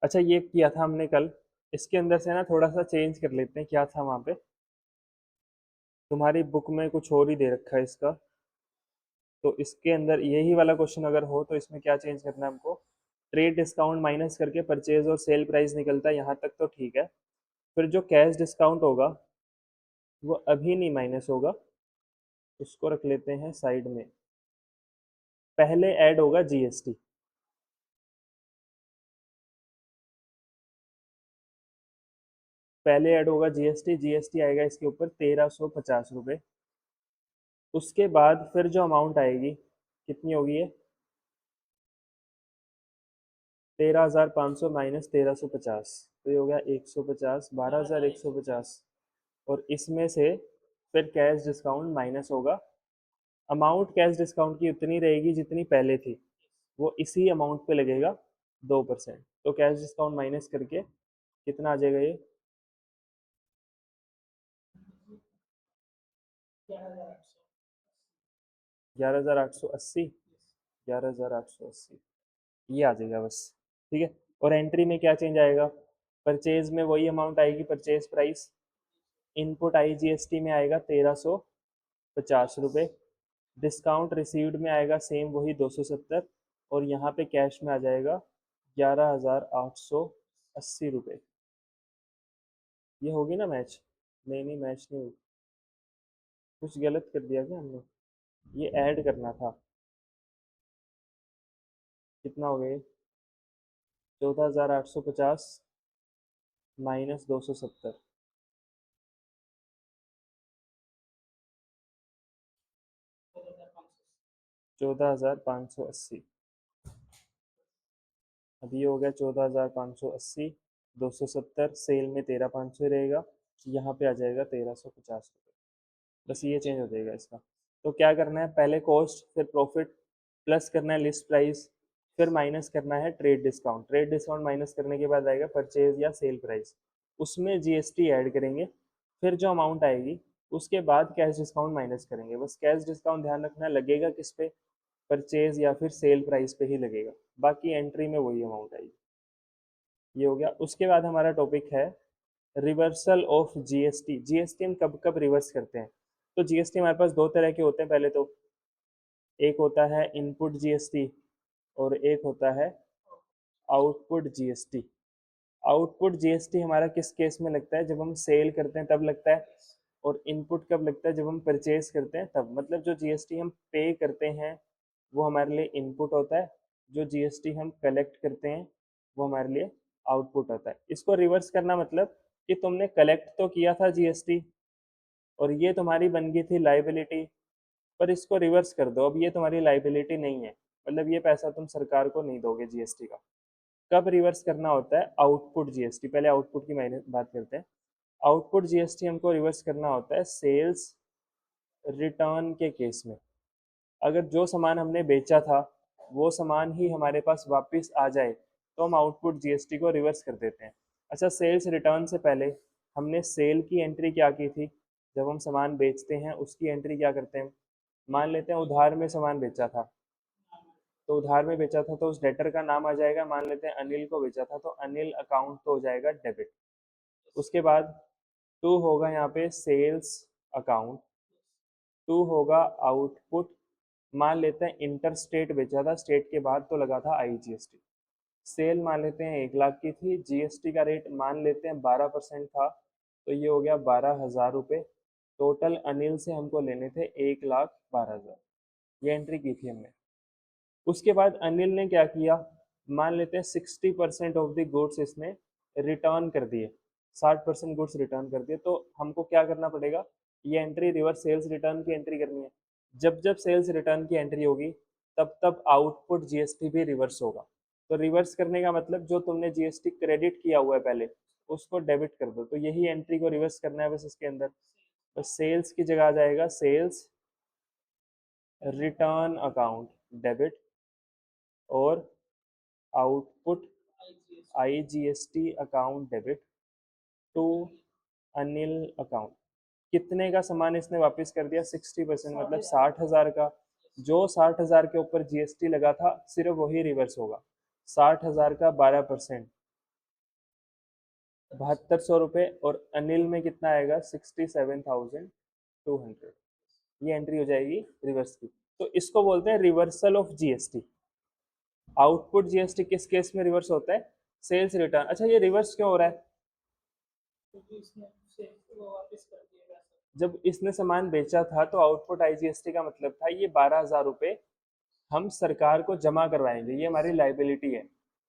अच्छा, ये किया था हमने कल। इसके अंदर से ना थोड़ा सा चेंज कर लेते हैं, क्या था वहाँ पे। तुम्हारी बुक में कुछ और ही दे रखा है इसका। तो इसके अंदर यही वाला क्वेश्चन अगर हो तो इसमें क्या चेंज करना है हमको। ट्रेड डिस्काउंट माइनस करके परचेज और सेल प्राइस निकलता है, यहाँ तक तो ठीक है। फिर जो कैश डिस्काउंट होगा वो अभी नहीं माइनस होगा, उसको रख लेते हैं साइड में। पहले ऐड होगा जीएसटी। पहले ऐड होगा जीएसटी, जीएसटी आएगा इसके ऊपर 1350 रुपये। उसके बाद फिर जो अमाउंट आएगी कितनी होगी ये, 13,500 माइनस 1350, तो ये हो गया 150, 12,150। और इसमें से फिर कैश डिस्काउंट माइनस होगा। अमाउंट कैश डिस्काउंट की उतनी रहेगी जितनी पहले थी, वो इसी अमाउंट पे लगेगा 2%। तो कैश डिस्काउंट माइनस करके कितना आ जाएगा ये, 11,880। 11,880 ये आ जाएगा बस। ठीक है। और एंट्री में क्या चेंज आएगा, परचेज में वही अमाउंट आएगी, purchase price. Input I GST में आएगा 1350 रुपये। डिस्काउंट रिसीव्ड में आएगा सेम वही 270। और यहाँ पे कैश में आ जाएगा 11,880 रुपये। ये होगी ना मैच। नहीं नहीं, मैच नहीं हुई। कुछ गलत कर दिया क्या हमने, ये ऐड करना था। कितना हो गया, 14,850 माइनस 270। 14,580। अभी हो गया 14,580। 270 सेल में 13,500 रहेगा, यहाँ पे आ जाएगा 1,350 रुपये। बस ये चेंज हो जाएगा इसका। तो क्या करना है, पहले कॉस्ट फिर प्रॉफिट, प्लस करना है लिस्ट प्राइस, फिर माइनस करना है trade discount. Trade discount minus करने के बाद आएगा परचेज या सेल प्राइस, उसमें जीएसटी ऐड करेंगे। फिर जो अमाउंट आएगी उसके बाद कैश डिस्काउंट माइनस करेंगे। बस कैश डिस्काउंट ध्यान रखना लगेगा किस पे, परचेज या फिर सेल प्राइस पे ही लगेगा। बाकी एंट्री में वही अमाउंट आएगी। ये हो गया। उसके बाद हमारा टॉपिक है रिवर्सल ऑफ जीएसटी। जीएसटी हम कब कब रिवर्स करते हैं। तो जीएसटी हमारे पास दो तरह के होते हैं। पहले तो एक होता है इनपुट जीएसटी और एक होता है आउटपुट जीएसटी। आउटपुट जीएसटी हमारा किस केस में लगता है, जब हम सेल करते हैं तब लगता है। और इनपुट कब लगता है, जब हम परचेज करते हैं तब। मतलब जो जीएसटी हम पे करते हैं वो हमारे लिए इनपुट होता है, जो जीएसटी हम कलेक्ट करते हैं वो हमारे लिए आउटपुट होता है। इसको रिवर्स करना मतलब कि तुमने कलेक्ट तो किया था जीएसटी और ये तुम्हारी बन गई थी लाइबिलिटी, पर इसको रिवर्स कर दो, अब ये तुम्हारी लाइबिलिटी नहीं है। मतलब ये पैसा तुम सरकार को नहीं दोगे जीएसटी का। कब रिवर्स करना होता है, आउटपुट जीएसटी। पहले आउटपुट की मायने बात करते हैं। आउटपुट जीएसटी हमको रिवर्स करना होता है सेल्स रिटर्न के केस में। अगर जो सामान हमने बेचा था वो सामान ही हमारे पास वापस आ जाए तो हम आउटपुट जीएसटी को रिवर्स कर देते हैं। अच्छा, सेल्स रिटर्न से पहले हमने सेल की एंट्री क्या की थी, जब हम सामान बेचते हैं उसकी एंट्री क्या करते हैं। मान लेते हैं उधार में सामान बेचा था, तो उधार में बेचा था तो उस डेटर का नाम आ जाएगा। मान लेते हैं अनिल को बेचा था, तो अनिल अकाउंट तो हो जाएगा डेबिट। उसके बाद टू होगा यहाँ पे सेल्स अकाउंट, टू होगा आउटपुट। मान लेते हैं इंटर स्टेट बेचा था, स्टेट के बाद तो लगा था आईजीएसटी। सेल मान लेते हैं 1 लाख की थी, जीएसटी का रेट मान लेते हैं 12% था, तो ये हो गया 12,000 रुपये। टोटल अनिल से हमको लेने थे 1,12,000। ये एंट्री की थी हमने। उसके बाद अनिल ने क्या किया, मान लेते हैं 60% ऑफ द गुड्स इसने रिटर्न कर दिए, 60% गुड्स रिटर्न कर दिए। तो हमको क्या करना पड़ेगा, ये एंट्री रिवर्स सेल्स रिटर्न की एंट्री करनी है। जब जब सेल्स रिटर्न की एंट्री होगी तब तब आउटपुट जीएसटी भी रिवर्स होगा। तो रिवर्स करने का मतलब जो तुमने जीएसटी क्रेडिट किया हुआ है पहले उसको डेबिट कर दो। तो यही एंट्री को रिवर्स करना है बस इसके अंदर। बस सेल्स की जगह आ जाएगा सेल्स रिटर्न अकाउंट डेबिट, और output IGST account debit to Anil account. कितने का सामान इसने वापस कर दिया, 60%, मतलब 60,000 का। जो 60,000 के ऊपर जीएसटी लगा था सिर्फ वही रिवर्स होगा। 60,000 का 12%, 7200 रुपये, और अनिल में कितना आएगा 67,200। ये एंट्री हो जाएगी रिवर्स की। तो इसको बोलते हैं reversal of GST. Output GST किस केस में रिवर्स होता है? Sales return. अच्छा, ये रिवर्स क्यों हो रहा है? जब इसने सामान बेचा था तो आउटपुट आईजीएसटी का मतलब था ये 12,000 रुपये हम सरकार को जमा करवाएंगे, ये हमारी लाइबिलिटी है।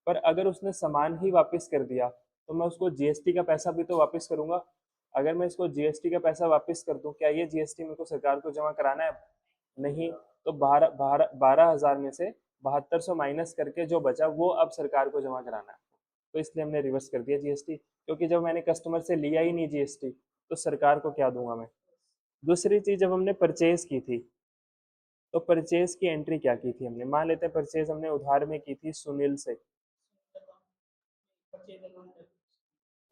पर अगर उसने सामान ही वापस कर दिया तो मैं उसको जीएसटी का पैसा भी तो वापस करूंगा। अगर मैं इसको जीएसटी का पैसा वापस कर दूं, क्या ये जीएसटी मेरे को सरकार को जमा कराना है? नहीं। तो 12,000 में से 7200 माइनस करके जो बचा वो अब सरकार को जमा कराना है। तो इसलिए हमने रिवर्स कर दिया जीएसटी, क्योंकि जब मैंने कस्टमर से लिया ही नहीं जीएसटी तो सरकार को क्या दूंगा मैं। दूसरी चीज, जब हमने परचेज की थी तो परचेज की एंट्री क्या की थी हमने? मान लेते हैं परचेज हमने उधार में की थी सुनील से,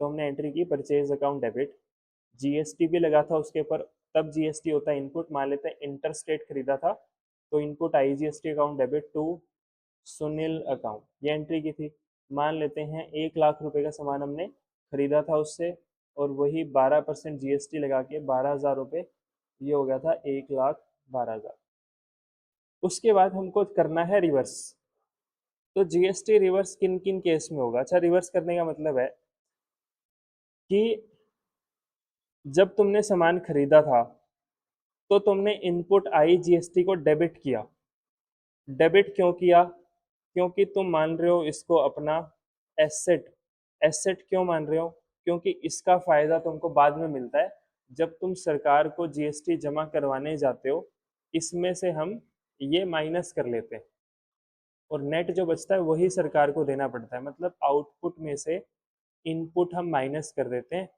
तो हमने एंट्री की परचेज अकाउंट डेबिट, जीएसटी भी लगा था उसके ऊपर। तब जीएसटी होता है इनपुट। मान लेते हैं इंटर स्टेट खरीदा था तो input I GST account debit to Sunil account, ये एंट्री की थी। मान लेते हैं 1,00,000 रुपए का सामान हमने खरीदा था उससे, और वही 12% जीएसटी लगा के 12,000 रुपये, ये हो गया था 1,12,000। उसके बाद हमको करना है रिवर्स। तो जीएसटी रिवर्स किन किन केस में होगा? अच्छा, रिवर्स करने का मतलब है कि जब तुमने सामान खरीदा था तो तुमने इनपुट आई जीएसटी को डेबिट किया। डेबिट क्यों किया? क्योंकि तुम मान रहे हो इसको अपना एसेट। एसेट क्यों मान रहे हो? क्योंकि इसका फायदा तुमको बाद में मिलता है जब तुम सरकार को जीएसटी जमा करवाने जाते हो। इसमें से हम ये माइनस कर लेते हैं और नेट जो बचता है वही सरकार को देना पड़ता है। मतलब आउटपुट में से इनपुट हम माइनस कर देते हैं,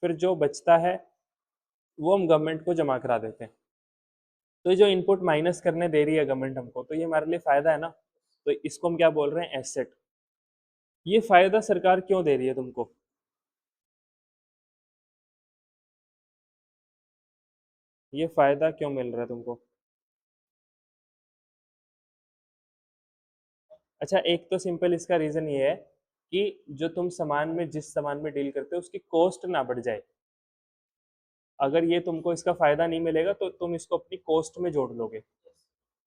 फिर जो बचता है वो हम गवर्नमेंट को जमा करा देते हैं। तो ये जो इनपुट माइनस करने दे रही है गवर्नमेंट हमको, तो ये हमारे लिए फायदा है ना। तो इसको हम क्या बोल रहे हैं? एसेट। ये फायदा सरकार क्यों दे रही है तुमको? ये फायदा क्यों मिल रहा है तुमको? अच्छा, एक तो सिंपल इसका रीजन ये है कि जो तुम सामान में, जिस सामान में डील करते हो उसकी कॉस्ट ना बढ़ जाए। अगर ये तुमको इसका फायदा नहीं मिलेगा तो तुम इसको अपनी कॉस्ट में जोड़ लोगे।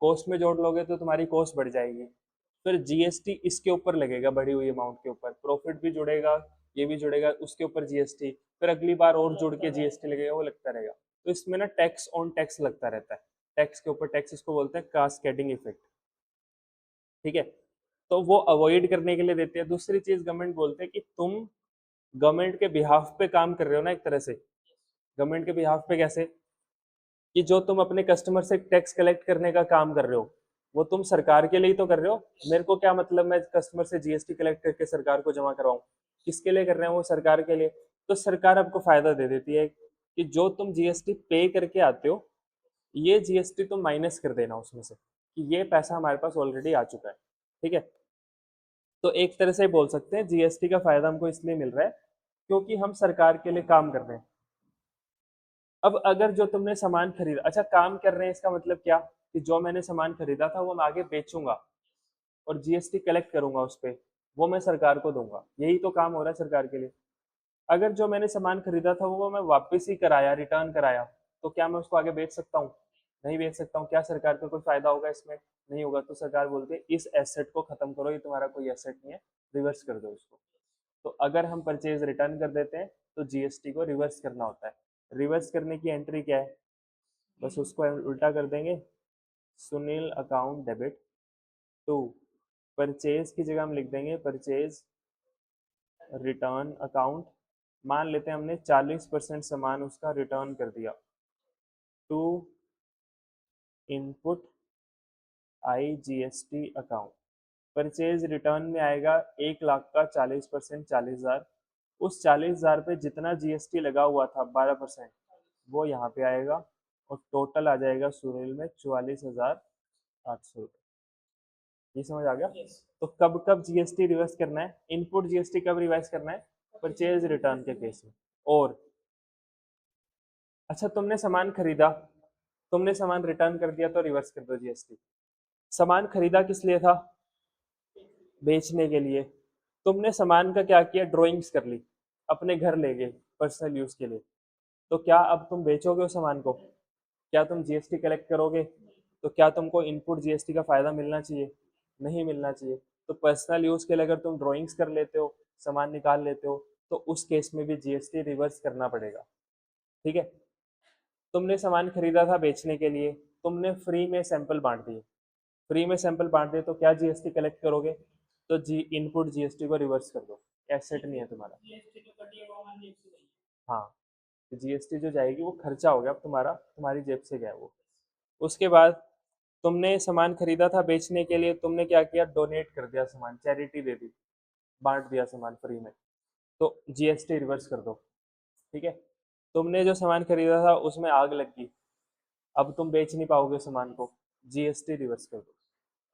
कॉस्ट में जोड़ लोगे तो तुम्हारी कॉस्ट बढ़ जाएगी। फिर जीएसटी इसके ऊपर लगेगा, बढ़ी हुई अमाउंट के ऊपर प्रॉफिट भी जुड़ेगा, ये भी जुड़ेगा, उसके ऊपर जीएसटी, फिर अगली बार और जुड़ के जीएसटी लगेगा, वो लगता रहेगा। तो इसमें ना टैक्स ऑन टैक्स लगता रहता है। टैक्स के ऊपर टैक्स, इसको बोलते हैं कास्केडिंग इफेक्ट। ठीक है, तो वो अवॉइड करने के लिए देते हैं। दूसरी चीज, गवर्नमेंट बोलते हैं कि तुम गवर्नमेंट के बिहाफ पे काम कर रहे हो ना एक तरह से। गवर्नमेंट के बिहाफ पे कैसे? कि जो तुम अपने कस्टमर से टैक्स कलेक्ट करने का काम कर रहे हो वो तुम सरकार के लिए ही तो कर रहे हो। मेरे को क्या मतलब मैं कस्टमर से जीएसटी कलेक्ट करके सरकार को जमा करवाऊं? किसके लिए कर रहे हैं? वो सरकार के लिए। तो सरकार आपको फायदा दे देती है कि जो तुम जीएसटी पे करके आते हो ये जीएसटी तुम माइनस कर देना उसमें से, कि ये पैसा हमारे पास ऑलरेडी आ चुका है। ठीक है, तो एक तरह से बोल सकते हैं जीएसटी का फायदा हमको इसलिए मिल रहा है क्योंकि हम सरकार के लिए काम कर रहे हैं। अब अगर जो तुमने सामान खरीदा, अच्छा काम कर रहे हैं इसका मतलब क्या? कि जो मैंने सामान खरीदा था वो मैं आगे बेचूंगा और जीएसटी कलेक्ट करूंगा उस पे, वो मैं सरकार को दूंगा। यही तो काम हो रहा है सरकार के लिए। अगर जो मैंने सामान खरीदा था वो मैं वापस ही कराया, रिटर्न कराया, तो क्या मैं उसको आगे बेच सकता हूँ? नहीं बेच सकता हूँ। क्या सरकार का कोई फायदा होगा इसमें? नहीं होगा। तो सरकार बोलती है इस एसेट को खत्म करो, ये तुम्हारा कोई एसेट नहीं है, रिवर्स कर दो इसको। तो अगर हम परचेज रिटर्न कर देते हैं तो जीएसटी को रिवर्स करना होता है। रिवर्स करने की एंट्री क्या है? बस उसको उल्टा कर देंगे, Sunil account debit to, purchase की जगह हम लिख देंगे परचेज रिटर्न अकाउंट। मान लेते हैं हमने 40% सामान उसका रिटर्न कर दिया to input IGST account. Purchase return में आएगा 1,00,000 का 40%, 40,000। उस 40,000 पे जितना जीएसटी लगा हुआ था 12%, वो यहाँ पे आएगा और टोटल आ जाएगा सुनील में 44,800 रुपये। ये समझ आ गया? तो कब कब जीएसटी रिवर्स करना है? इनपुट जीएसटी कब रिवाइज करना है? परचेज रिटर्न के केस में। और अच्छा, तुमने सामान खरीदा, तुमने सामान रिटर्न कर दिया तो रिवर्स कर दो जीएसटी। सामान खरीदा किस लिए था? बेचने के लिए। तुमने सामान का क्या किया? ड्राइंग्स कर ली। अपने घर ले गए पर्सनल यूज के लिए, तो क्या अब तुम बेचोगे उस सामान को? क्या तुम जीएसटी कलेक्ट करोगे? तो क्या तुमको इनपुट जीएसटी का फायदा मिलना चाहिए? नहीं मिलना चाहिए। तो पर्सनल यूज के लिए अगर तुम ड्राइंग्स कर लेते हो, सामान निकाल लेते हो, तो उस केस में भी जीएसटी रिवर्स करना पड़ेगा। ठीक है। तुमने सामान खरीदा था बेचने के लिए, तुमने फ्री में सैंपल बांट दिए, फ्री में सैंपल बांट दिए, तो क्या जीएसटी कलेक्ट करोगे? तो जी इनपुट जीएसटी को रिवर्स कर दो, एसेट नहीं है तुम्हारा। हाँ, जीएसटी जो जाएगी वो खर्चा हो गया अब तुम्हारा, तुम्हारी जेब से गया वो। उसके बाद तुमने सामान खरीदा था बेचने के लिए, तुमने क्या किया? डोनेट कर दिया सामान, चैरिटी दे दी, बांट दिया सामान फ्री में, तो जीएसटी रिवर्स कर दो। ठीक है। तुमने जो सामान खरीदा था उसमें आग लग गई, अब तुम बेच नहीं पाओगे सामान को, जीएसटी रिवर्स कर दो।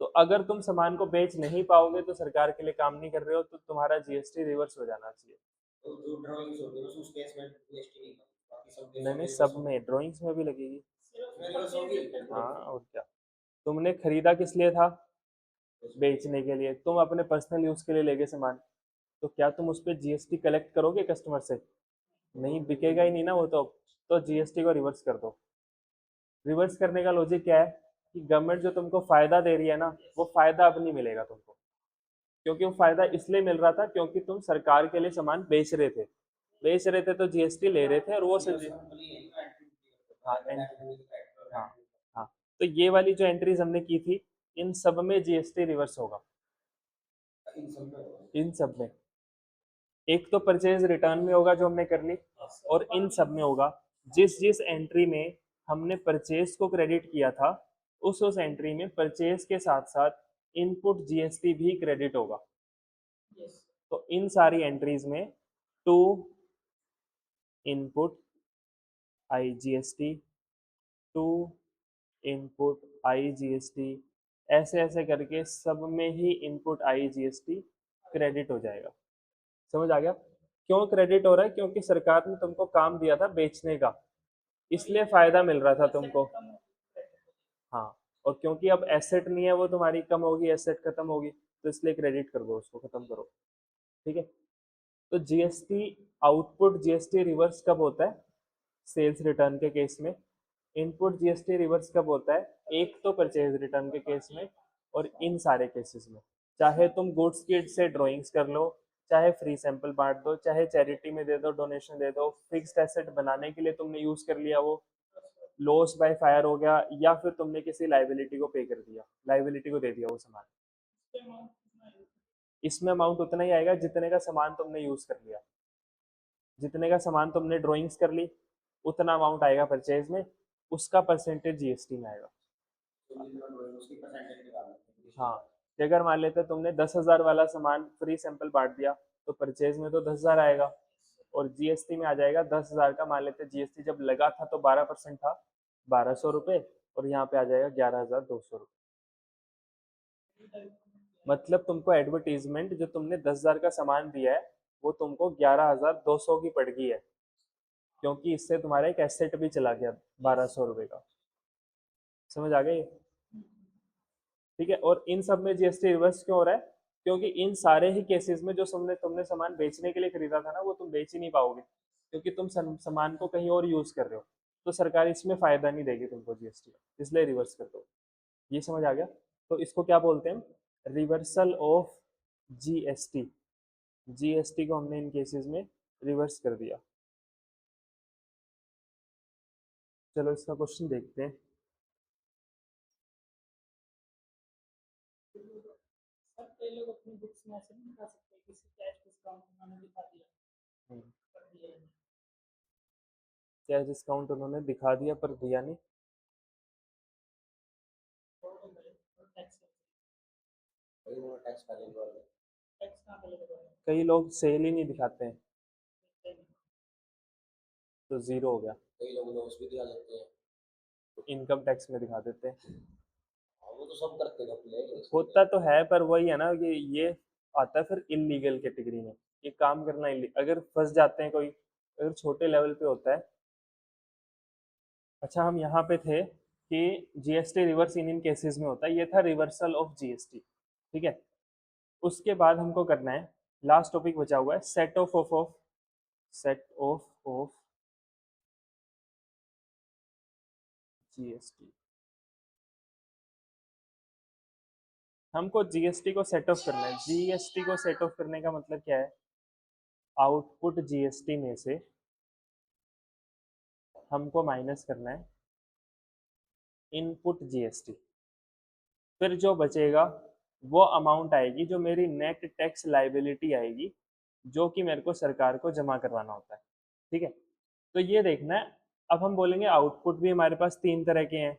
तो अगर तुम सामान को बेच नहीं पाओगे तो सरकार के लिए काम नहीं कर रहे हो, तो तुम्हारा जीएसटी रिवर्स हो जाना चाहिए। तो जो ड्राइंग्स होती है उस केस में जीएसटी नहीं लगती, बाकी सब केसों नहीं, सब में, ड्राइंग्स में भी लगेगी। हाँ, और क्या। तुमने खरीदा किस लिए था? बेचने के लिए। तुम अपने पर्सनल यूज के लिए ले गए सामान, तो क्या तुम उस पर जीएसटी कलेक्ट करोगे कस्टमर से? नहीं, बिकेगा ही नहीं ना वो तो जीएसटी को रिवर्स कर दो। रिवर्स करने का लॉजिक क्या है कि गवर्नमेंट जो तुमको फायदा दे रही है ना, वो फायदा अब नहीं मिलेगा तुमको, क्योंकि वो फायदा इसलिए मिल रहा था क्योंकि तुम सरकार के लिए सामान बेच रहे थे, तो जीएसटी ले रहे थे, और वो हाँ हाँ हाँ। तो ये वाली जो एंट्रीज हमने की थी, इन सब में जीएसटी रिवर्स होगा, इन सब में। एक तो परचेज रिटर्न में होगा जो हमने कर ली, और इन सब में होगा। जिस जिस एंट्री में हमने परचेज को क्रेडिट किया था, उस एंट्री में परचेज के साथ साथ इनपुट जीएसटी भी क्रेडिट होगा। तो इन सारी एंट्रीज में to input IGST, to input IGST, ऐसे ऐसे करके सब में ही इनपुट आईजीएसटी क्रेडिट हो जाएगा। समझ आ गया? क्यों क्रेडिट हो रहा है? क्योंकि सरकार ने तुमको काम दिया था बेचने का, इसलिए फायदा मिल रहा था तुमको। हाँ, और क्योंकि अब एसेट नहीं है, वो तुम्हारी कम होगी, एसेट खत्म होगी, तो इसलिए क्रेडिट कर दो, उसको खत्म करो। ठीक है। तो जीएसटी आउटपुट जीएसटी रिवर्स कब होता है? सेल्स रिटर्न के केस में। इनपुट जीएसटी रिवर्स कब होता है? एक तो परचेज रिटर्न के केस में, और इन सारे केसेस में। चाहे तुम गुड्स किट से ड्राइंग्स कर लो, चाहे फ्री सैंपल बांट दो, चाहे चैरिटी में दे दो, डोनेशन दे दो, फिक्स्ड एसेट बनाने के लिए तुमने यूज कर लिया, वो लॉस बाय फायर हो गया, या फिर तुमने किसी लाइबिलिटी को पे कर दिया, लाइबिलिटी को दे दिया वो सामान, इसमें अमाउंट उतना ही आएगा जितने का सामान तुमने यूज कर लिया। जितने का सामान तुमने ड्राइंग्स कर ली, उतना अमाउंट आएगा परचेज में, उसका परसेंटेज जीएसटी में आएगा। हाँ, कि अगर मान लेते तुमने 10,000 वाला सामान फ्री सैंपल बांट दिया, तो परचेज में तो 10,000 आएगा, और जीएसटी में आ जाएगा 10,000 का। मान लेते जीएसटी जब लगा था तो 12% था, 1,200 रुपये, और यहाँ पे आ जाएगा 11,200 रुपये। मतलब तुमको एडवर्टीजमेंट जो तुमने 10,000 का सामान दिया है, वो तुमको 11,200 की पड़ गई है, क्योंकि इससे तुम्हारा एक एसेट भी चला गया 1,200 रुपये का। समझ आ गई? ठीक है। और इन सब में जीएसटी रिवर्स क्यों हो रहा है? क्योंकि इन सारे ही केसेस में जो तुमने सामान बेचने के लिए खरीदा था ना, वो तुम बेच ही नहीं पाओगे, क्योंकि तुम सामान को कहीं और यूज कर रहे हो, तो सरकार इसमें फायदा नहीं देगी तुमको जीएसटी, इसलिए रिवर्स कर दो। ये समझ आ गया? तो इसको क्या बोलते हैं? Reversal of GST. जीएसटी को हमने इन केसेस में रिवर्स कर दिया। चलो इसका क्वेश्चन देखते हैं। हम्म, क्या डिस्काउंट उन्होंने दिखा दिया पर दिया नहीं? कई लोग सेल ही नहीं दिखाते हैं, तो जीरो हो गया। कई लोग लॉस भी दिखा देते हैं, तो इनकम टैक्स में दिखा देते हैं। हाँ, वो तो सब करते हैं अपने, होता तो है, पर वही है ना कि ये आता है फिर इलीगल कैटेगरी में, ये काम करना अगर फंस जाते हैं कोई, अगर छोटे लेवल पे होता है। अच्छा, हम यहाँ पे थे कि जीएसटी रिवर्स इन इन केसेस में होता है, ये था रिवर्सल ऑफ जीएसटी। ठीक है। उसके बाद हमको करना है, लास्ट टॉपिक बचा हुआ है, set of set of GST. हमको जीएसटी को सेट ऑफ करना है। जीएसटी को सेट ऑफ करने का मतलब क्या है? आउटपुट जीएसटी में से हमको माइनस करना है इनपुट जीएसटी। फिर जो बचेगा वो अमाउंट आएगी जो मेरी नेट टैक्स लाइबिलिटी आएगी, जो कि मेरे को सरकार को जमा करवाना होता है। ठीक है, तो ये देखना है। अब हम बोलेंगे आउटपुट भी हमारे पास तीन तरह के हैं,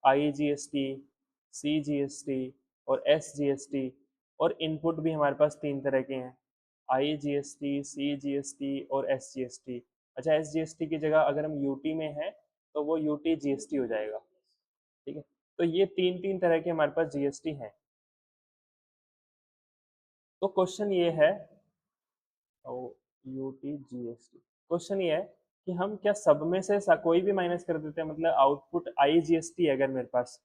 आई जीएसटी, सी जीएसटी और एस जीएसटी। और इनपुट भी हमारे पास तीन तरह के हैं, आई जीएसटी, सी जीएसटी और एस जीएसटी। अच्छा, एस जीएसटी की जगह अगर हम यूटी में है तो वो यूटी जीएसटी हो जाएगा। ठीक है, तो ये तीन तीन तरह के हमारे पास जीएसटी हैं। तो क्वेश्चन ये है, यूटी जीएसटी, क्वेश्चन ये है कि हम क्या सब में से कोई भी माइनस कर देते हैं? मतलब आउटपुट आई जीएसटी है अगर मेरे पास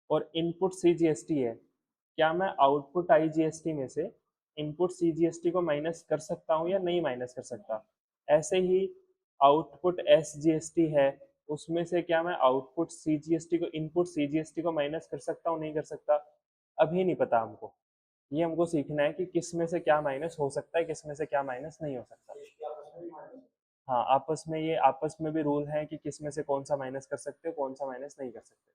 और इनपुट सी जीएसटी है, क्या मैं आउटपुट आई जीएसटी में से इनपुट सी जीएसटी को माइनस कर सकता हूँ या नहीं माइनस कर सकता? ऐसे ही आउटपुट एस जीएसटी है, उसमें से क्या मैं आउटपुट सी जीएसटी को इनपुट सी जीएसटी को माइनस कर सकता हूँ नहीं कर सकता? अभी नहीं पता हमको। ये हमको सीखना है कि किस में से क्या माइनस हो सकता है, किस में से क्या माइनस नहीं हो सकता। हाँ, आपस में ये आपस में भी रूल है कि किस में से कौन सा माइनस कर सकते हो, कौन सा माइनस नहीं कर सकते।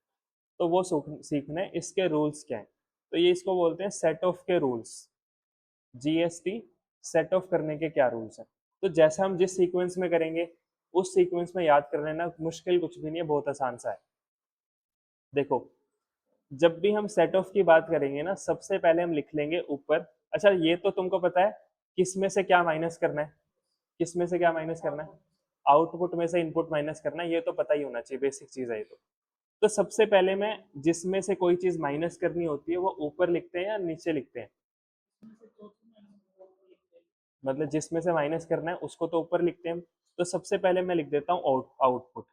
तो वो सीखना है इसके रूल्स क्या हैं। तो ये इसको बोलते हैं सेट ऑफ के रूल्स। जीएसटी सेट ऑफ करने के क्या रूल्स हैं? तो जैसा हम जिस सीक्वेंस में करेंगे उस सीक्वेंस में याद कर लेना, मुश्किल कुछ भी नहीं है, बहुत आसान सा है। देखो, जब भी हम सेट ऑफ की बात करेंगे ना, सबसे पहले हम लिख लेंगे ऊपर। अच्छा, ये तो तुमको पता है किस में से क्या माइनस करना है, किस में से क्या माइनस करना है? आउटपुट में से इनपुट माइनस करना है, ये तो पता ही होना चाहिए, बेसिक चीज है ये तो सबसे पहले मैं जिसमें से कोई चीज माइनस करनी होती है वो ऊपर लिखते हैं या नीचे लिखते हैं? मतलब जिसमें से माइनस करना है उसको तो ऊपर लिखते हैं। तो सबसे पहले मैं लिख देता हूँ आउटपुट,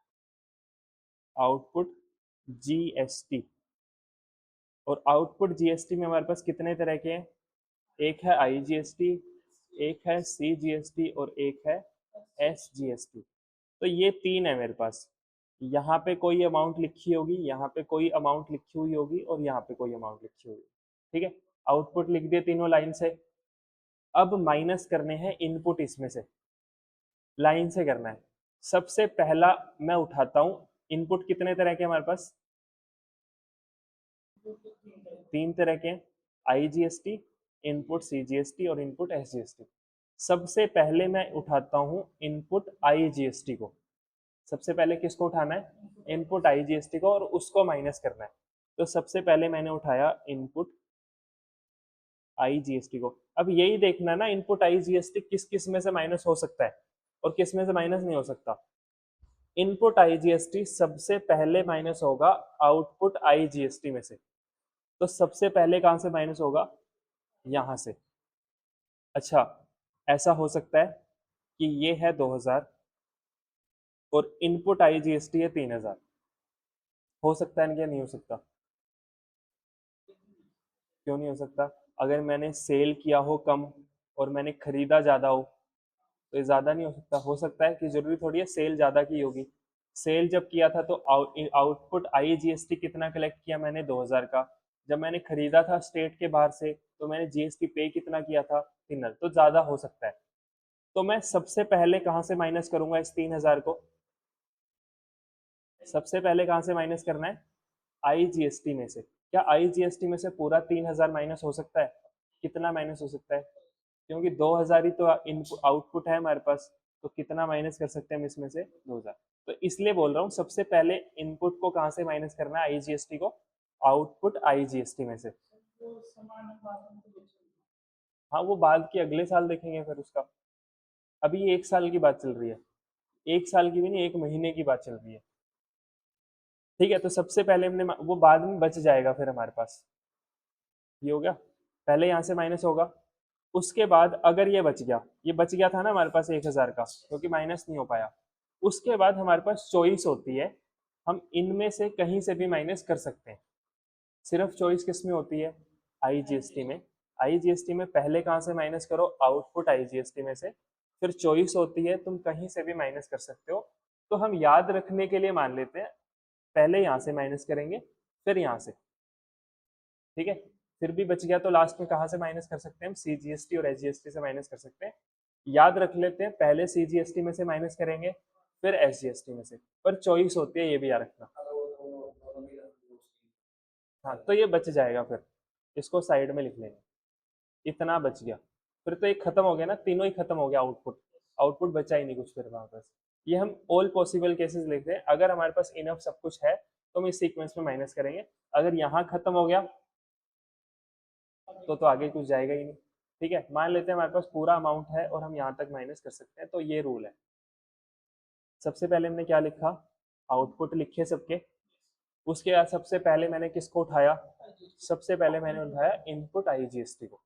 आउटपुट जीएसटी। और आउटपुट जीएसटी में हमारे पास कितने तरह के हैं? एक है आई जीएसटी, एक है सी जीएसटी और एक है एस जीएसटी। तो ये तीन है मेरे पास। यहाँ पे कोई अमाउंट लिखी होगी, यहाँ पे कोई अमाउंट लिखी हुई होगी और यहाँ पे कोई अमाउंट लिखी होगी। ठीक है, आउटपुट लिख दिए तीनों लाइन से। अब माइनस करने हैं इनपुट, इसमें से लाइन से करना है। सबसे पहला मैं उठाता हूँ, इनपुट कितने तरह के हमारे पास? तीन तरह के, I GST, input C GST और इनपुट एस जीएसटी। सबसे पहले मैं उठाता हूँ इनपुट आई जीएसटी को। सबसे पहले किसको उठाना है? इनपुट आई जीएसटी को, और उसको माइनस करना है। तो सबसे पहले मैंने उठाया इनपुट आई जीएसटी को। अब यही देखना है ना, इनपुट आई जीएसटी किस किस में से माइनस हो सकता है और किस में से माइनस नहीं हो सकता। इनपुट आई जीएसटी सबसे पहले माइनस होगा आउटपुट आई जीएसटी में से। तो सबसे पहले कहां से माइनस होगा? यहां से। अच्छा, ऐसा हो सकता है कि ये है 2000 और इनपुट आई जीएसटी है 3000। हो सकता है क्या नहीं हो सकता? क्यों नहीं हो सकता? अगर मैंने सेल किया हो कम और मैंने खरीदा ज्यादा हो तो ये ज्यादा नहीं हो सकता? हो सकता है कि जरूरी थोड़ी है सेल ज्यादा की होगी। सेल जब किया था तो आउटपुट आई जीएसटी कितना कलेक्ट किया मैंने? 2000 का। जब मैंने खरीदा था स्टेट के बाहर से तो मैंने जीएसटी पे कितना किया था? 3000। तो ज्यादा हो सकता है। तो मैं सबसे पहले कहां से माइनस करूंगा इस 3000 को? सबसे पहले कहां से माइनस करना है? आई जीएसटी में से। क्या आई जीएसटी में से पूरा 3000 माइनस हो सकता है? कितना माइनस हो सकता है? क्योंकि 2000 ही तो इनपुट आउटपुट है हमारे पास, तो कितना माइनस कर सकते हैं हम इसमें से? 2000। तो इसलिए बोल रहा हूँ सबसे पहले इनपुट को कहाँ से माइनस करना है? आई जीएसटी को, आउटपुट आई जीएसटी में से। हाँ, वो बाद की अगले साल देखेंगे फिर उसका। अभी ये एक साल की बात चल रही है, एक साल की भी नहीं, एक महीने की बात चल रही है। ठीक है, तो सबसे पहले हमने वो बाद में बच जाएगा फिर हमारे पास। ये हो गया, पहले यहाँ से माइनस होगा। उसके बाद अगर ये बच गया, ये बच गया था ना हमारे पास 1000 का, क्योंकि माइनस नहीं हो पाया। उसके बाद हमारे पास चॉइस होती है, हम इनमें से कहीं से भी माइनस कर सकते हैं। सिर्फ चॉइस किस में होती है? आई जीएसटी में। आई जीएसटी में पहले कहाँ से माइनस करो? आउटपुट आई जीएसटी में से। फिर चॉइस होती है, तुम कहीं से भी माइनस कर सकते हो। तो हम याद रखने के लिए मान लेते हैं, पहले यहाँ से माइनस करेंगे फिर यहाँ से, ठीक है। फिर भी बच गया तो लास्ट में कहाँ से माइनस कर सकते हैं हम, सीजीएसटी और एसजीएसटी से माइनस कर सकते हैं। याद रख लेते हैं, पहले सीजीएसटी में से माइनस करेंगे फिर एसजीएसटी में से, पर चॉइस होती है, ये भी याद रखना। हाँ, तो ये बच जाएगा, फिर इसको साइड में लिख लेंगे, इतना बच गया। फिर तो एक खत्म हो गया ना, तीनों ही खत्म हो गया, आउटपुट आउटपुट बचा ही नहीं कुछ फिर वहां पर। ये हम ऑल पॉसिबल केसेस लिखते हैं, अगर हमारे पास इनफ सब कुछ है तो हम इस सीक्वेंस में माइनस करेंगे। अगर यहाँ खत्म हो गया तो आगे कुछ जाएगा ही नहीं, ठीक है। मान लेते हैं हमारे पास पूरा अमाउंट है और हम यहाँ तक माइनस कर सकते हैं, तो ये रूल है। सबसे पहले हमने क्या लिखा, आउटपुट लिखे सबके। उसके बाद सबसे पहले मैंने किसको उठाया, सबसे पहले मैंने उठाया इनपुट आईजीएसटी को।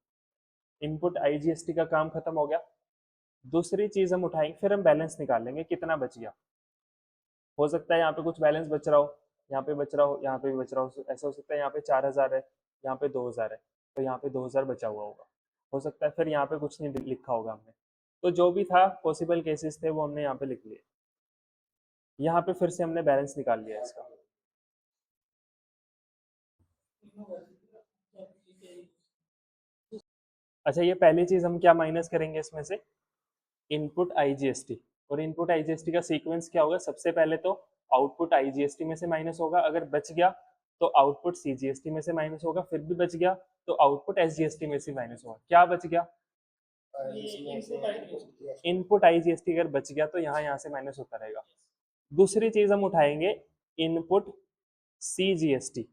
इनपुट आईजीएसटी का काम खत्म हो गया। दूसरी चीज हम उठाएंगे, फिर हम बैलेंस निकाल लेंगे कितना बच गया। हो सकता है यहाँ पे कुछ बैलेंस बच रहा हो, यहाँ पे बच रहा हो, यहाँ पे भी बच रहा हो। ऐसा हो सकता है यहाँ पे 4000 है, यहाँ पे 2000 है, तो यहाँ पे 2000 बचा हुआ होगा। हो सकता है फिर यहाँ पे कुछ नहीं लिखा होगा हमने। तो जो भी था पॉसिबल केसेस थे वो हमने यहाँ पे लिख लिए। यहाँ पे फिर से हमने बैलेंस निकाल लिया इसका। अच्छा, ये पहली चीज हम क्या माइनस करेंगे इसमें से, इनपुट आईजीएसटी। और इनपुट आईजीएसटी का सीक्वेंस क्या होगा, सबसे पहले तो आउटपुट आईजीएसटी में से माइनस होगा, अगर बच गया तो आउटपुट सीजीएसटी में से माइनस होगा, फिर भी बच गया तो आउटपुट एसजीएसटी में से माइनस होगा। क्या बच गया, इनपुट आईजीएसटी अगर बच गया तो यहाँ से माइनस होता रहेगा। दूसरी चीज हम उठाएंगे इनपुट सीजीएसटी।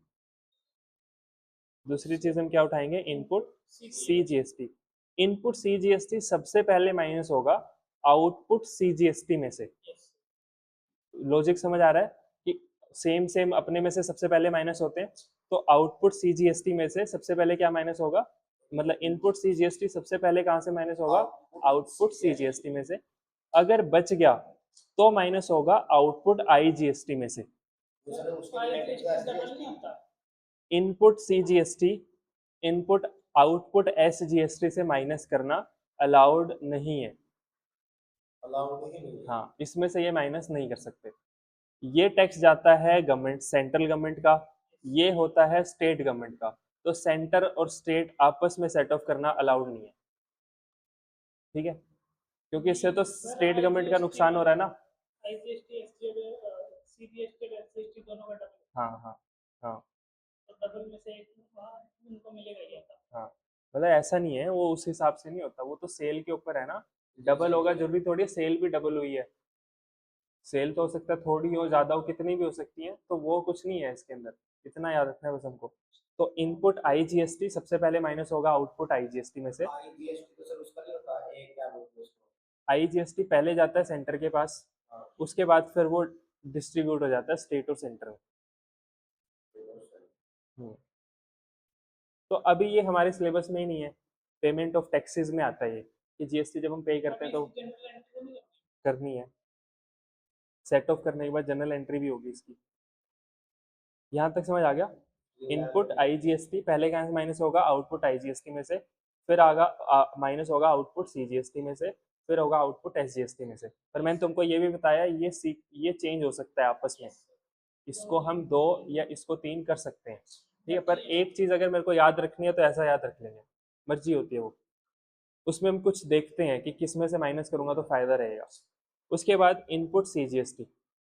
दूसरी चीज हम क्या उठाएंगे, इनपुट सीजीएसटी। इनपुट सीजीएसटी सबसे पहले माइनस होगा आउटपुट सीजीएसटी में से। लॉजिक समझ आ रहा है कि सेम सेम अपने में से सबसे पहले माइनस होते हैं, तो आउटपुट सीजीएसटी में से सबसे पहले क्या माइनस होगा, मतलब इनपुट सीजीएसटी सबसे पहले कहां से माइनस होगा, आउटपुट सीजीएसटी में से। अगर बच गया तो माइनस होगा आउटपुट आईजीएसटी में से। Input CGST input output SGST से माइनस करना अलाउड नहीं है, हाँ, इसमें से ये माइनस नहीं कर सकते। ये टैक्स जाता है गवर्नमेंट, सेंट्रल गवर्नमेंट का, ये होता है स्टेट गवर्नमेंट का। तो सेंटर और स्टेट आपस में सेट ऑफ करना अलाउड नहीं है, ठीक है, क्योंकि इससे तो स्टेट गवर्नमेंट का नुकसान हो रहा है ना। हाँ हाँ हाँ हाँ, मतलब ऐसा नहीं है, वो उस हिसाब से नहीं होता, वो तो सेल के ऊपर है ना। डबल होगा जरूरी थोड़ी है, सेल भी डबल हुई है। सेल तो हो सकता है थोड़ी हो, ज्यादा हो, कितनी भी हो सकती है, तो वो कुछ नहीं है इसके अंदर। इतना याद रखना है बस हमको। तो इनपुट आईजीएसटी सबसे पहले माइनस होगा आउटपुट आईजीएसटी में से। आईजीएसटी पहले जाता है सेंटर के पास, उसके बाद फिर वो डिस्ट्रीब्यूट हो जाता है स्टेट और सेंटर में। हम्म। तो अभी ये हमारे सिलेबस में ही नहीं है, पेमेंट ऑफ टैक्सेस में आता है ये, कि जीएसटी जब हम पे करते हैं तो करनी है। सेट ऑफ करने के बाद जनरल एंट्री भी होगी इसकी। यहाँ तक समझ आ गया। इनपुट आईजीएसटी पहले कहाँ से माइनस होगा, आउटपुट आईजीएसटी में से, फिर आगा माइनस होगा आउटपुट सीजीएसटी में से, फिर होगा आउटपुट एसजीएसटी में से। पर मैंने तुमको ये भी बताया ये चेंज हो सकता है आपस में, इसको हम 2 या इसको 3 कर सकते हैं, ठीक है। पर एक चीज अगर मेरे को याद रखनी है तो ऐसा याद रख लेंगे, मर्जी होती है वो। उसमें हम कुछ देखते हैं कि किस में से माइनस करूंगा तो फायदा रहेगा। उसके बाद इनपुट सीजीएसटी।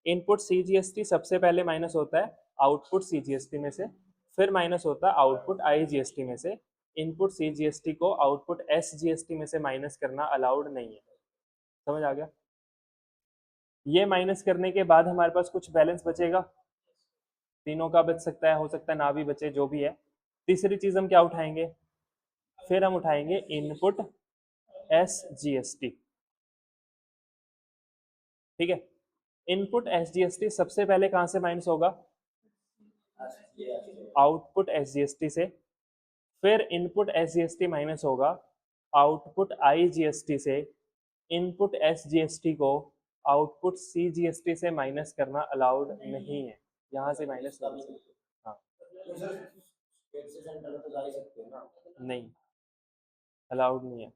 इनपुट सीजीएसटी सबसे पहले माइनस होता है आउटपुट सीजीएसटी में से, फिर माइनस होता है आउटपुट आईजीएसटी में से। इनपुट सीजीएसटी को आउटपुट एसजीएसटी में से माइनस करना अलाउड नहीं है। समझ आ गया। ये माइनस करने के बाद हमारे पास कुछ बैलेंस बचेगा, तीनों का बच सकता है, हो सकता है ना भी बचे, जो भी है। तीसरी चीज हम क्या उठाएंगे, फिर हम उठाएंगे इनपुट एसजीएसटी, ठीक है। इनपुट एसजीएसटी सबसे पहले कहां से माइनस होगा, आउटपुट एसजीएसटी से। फिर इनपुट एसजीएसटी माइनस होगा आउटपुट आईजीएसटी से। इनपुट एसजीएसटी को आउटपुट सीजीएसटी से माइनस करना अलाउड नहीं है, यहाँ से माइनस नहीं। हाँ, नहीं, अलाउड नहीं है।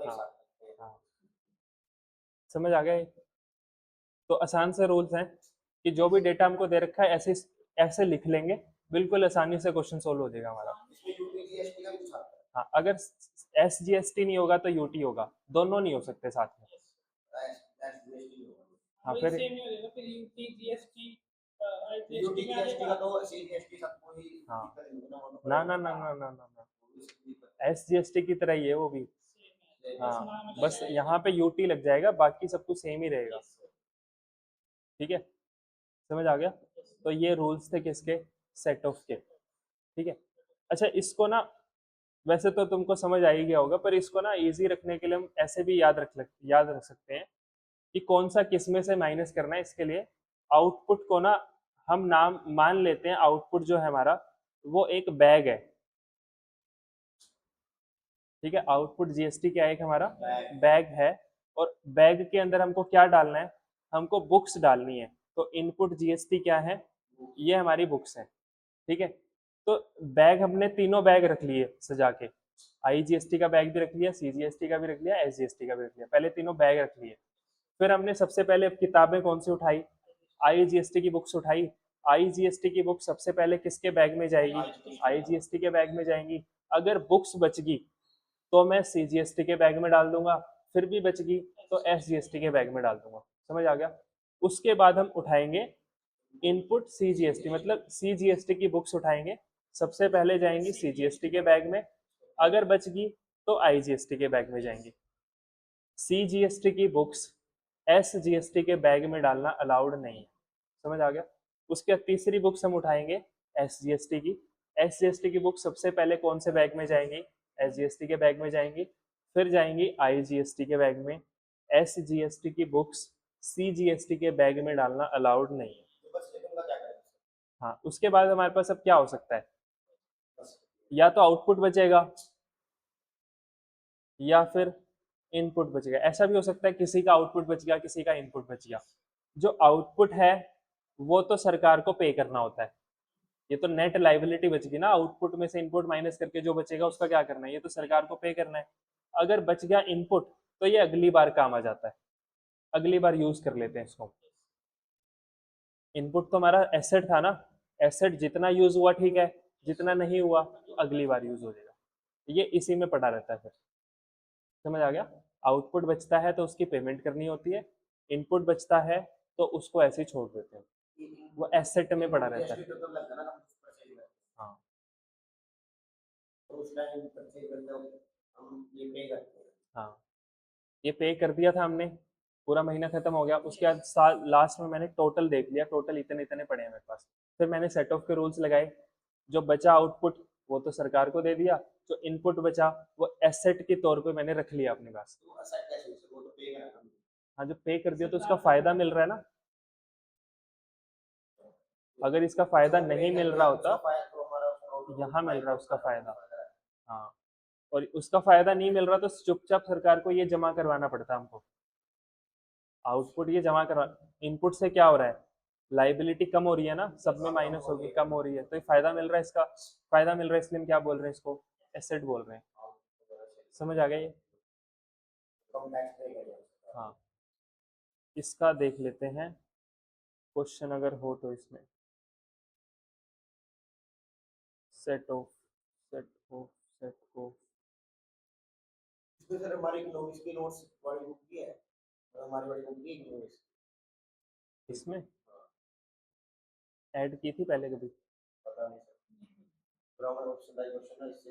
हाँ हाँ, समझ आ गया? तो आसान से रूल्स हैं कि जो भी डेटा हमको दे रखा है ऐसे ऐसे लिख लेंगे, बिल्कुल आसानी से क्वेश्चन सोल्व हो जाएगा हमारा। हाँ, अगर एस जी एस टी नहीं होगा तो यूटी होगा, दोनों नहीं हो सकते साथ में। हाँ फिर हाँ, ना ना ना ना ना ना ना, एस जी एस टी की तरह ही है वो भी। हाँ, बस यहाँ पे यूटी लग जाएगा, बाकी सब कुछ सेम ही रहेगा। ठीक है, समझ आ गया? तो ये रूल्स थे किसके? सेट ऑफ के। ठीक है, अच्छा इसको ना वैसे तो तुमको समझ आ ही गया होगा, पर इसको ना इजी रखने के लिए हम ऐसे भी याद रख सकते हैं कि कौन सा किस में से माइनस करना है। इसके लिए आउटपुट को ना हम नाम मान लेते हैं, आउटपुट जो है हमारा वो एक बैग है। ठीक है, आउटपुट जीएसटी क्या है? हमारा बैग है, और बैग के अंदर हमको क्या डालना है? हमको बुक्स डालनी है। तो इनपुट जीएसटी क्या है? ये हमारी बुक्स है। ठीक है, तो बैग हमने तीनों बैग रख लिए सजा के, आईजीएसटी का बैग भी रख लिया, सीजीएसटी का भी रख लिया, एसजीएसटी का भी रख लिया, पहले तीनों बैग रख लिए। फिर हमने सबसे पहले किताबें कौन सी उठाई? आईजीएसटी की बुक्स उठाई। आईजीएसटी की बुक सबसे पहले किसके बैग में जाएगी? आईजीएसटी के बैग में जाएंगी। अगर बुक्स बच गई तो मैं सीजीएसटी के बैग में डाल दूंगा, फिर भी बच गई तो एसजीएसटी के बैग में डाल दूंगा। समझ आ गया? उसके बाद हम उठाएंगे इनपुट सीजीएसटी, मतलब सीजीएसटी की बुक्स उठाएंगे, सबसे पहले जाएंगी सीजीएसटी के बैग में, अगर बच गई तो आईजीएसटी के बैग में जाएंगी। सीजीएसटी की बुक्स एसजीएसटी के बैग में डालना अलाउड नहीं है। समझ आ गया? उसके बाद तीसरी बुक्स हम उठाएंगे एसजीएसटी की। एसजीएसटी की बुक सबसे पहले कौन से बैग में जाएंगी? एसजीएसटी के बैग में जाएंगी, फिर जाएंगी आईजीएसटी के बैग में। एसजीएसटी की बुक्स सीजीएसटी के बैग में डालना अलाउड नहीं है। हाँ, उसके बाद हमारे पास अब क्या हो सकता है? या तो आउटपुट बचेगा या फिर इनपुट बचेगा। ऐसा भी हो सकता है किसी का आउटपुट बच गया, किसी का इनपुट बच गया। जो आउटपुट है वो तो सरकार को पे करना होता है, ये तो नेट लाइबिलिटी बच गई ना, आउटपुट में से इनपुट माइनस करके जो बचेगा उसका क्या करना है? ये तो सरकार को पे करना है। अगर बच गया इनपुट तो ये अगली बार काम आ जाता है, अगली बार यूज कर लेते हैं इसको। इनपुट तो हमारा एसेट था ना, एसेट जितना यूज हुआ ठीक है, जितना नहीं हुआ तो अगली बार यूज हो जाएगा। ये इसी में पड़ा रहता है फिर। समझ आ गया? आउटपुट बचता है तो उसकी पेमेंट करनी होती है, इनपुट बचता है तो उसको ऐसे ही छोड़ देते हैं, वो एसेट में पड़ा रहता है। हाँ हाँ, ये पे कर दिया था हमने, पूरा महीना खत्म हो गया, उसके बाद साल लास्ट में मैंने टोटल देख लिया, टोटल इतने इतने पड़े हैं मेरे पास। फिर मैंने सेट ऑफ के रूल्स लगाए, जो बचा आउटपुट वो तो सरकार को दे दिया, जो इनपुट बचा वो एसेट के तौर पे मैंने रख लिया अपने पास। हाँ, जो पे कर दिया तो उसका फायदा मिल रहा है ना, अगर इसका फायदा नहीं मिल रहा होता, यहाँ मिल रहा है उसका फायदा। हाँ, और उसका फायदा नहीं मिल रहा तो चुपचाप सरकार को ये जमा करवाना पड़ता हमको, आउटपुट ये जमा करवा। इनपुट से क्या हो रहा है? लाइबिलिटी कम हो रही है ना, सब में माइनस होगी, कम हो रही है, तो ये फायदा मिल रहा है, इसका फायदा मिल रहा है, इसलिए हम क्या बोल रहे हैं? इसको एसेट बोल रहे हैं। समझ आ गया ये? हाँ, इसका देख लेते हैं क्वेश्चन अगर हो तो इसमें। Set of, set of, set of, इसमें सर हमारी इकोनॉमिक्स की नोट्स वाली बुक भी है, हमारी वाली बुक भी इकोनॉमिक्स इसमें ऐड की थी पहले कभी? पता नहीं sir, grammar option by question है, इससे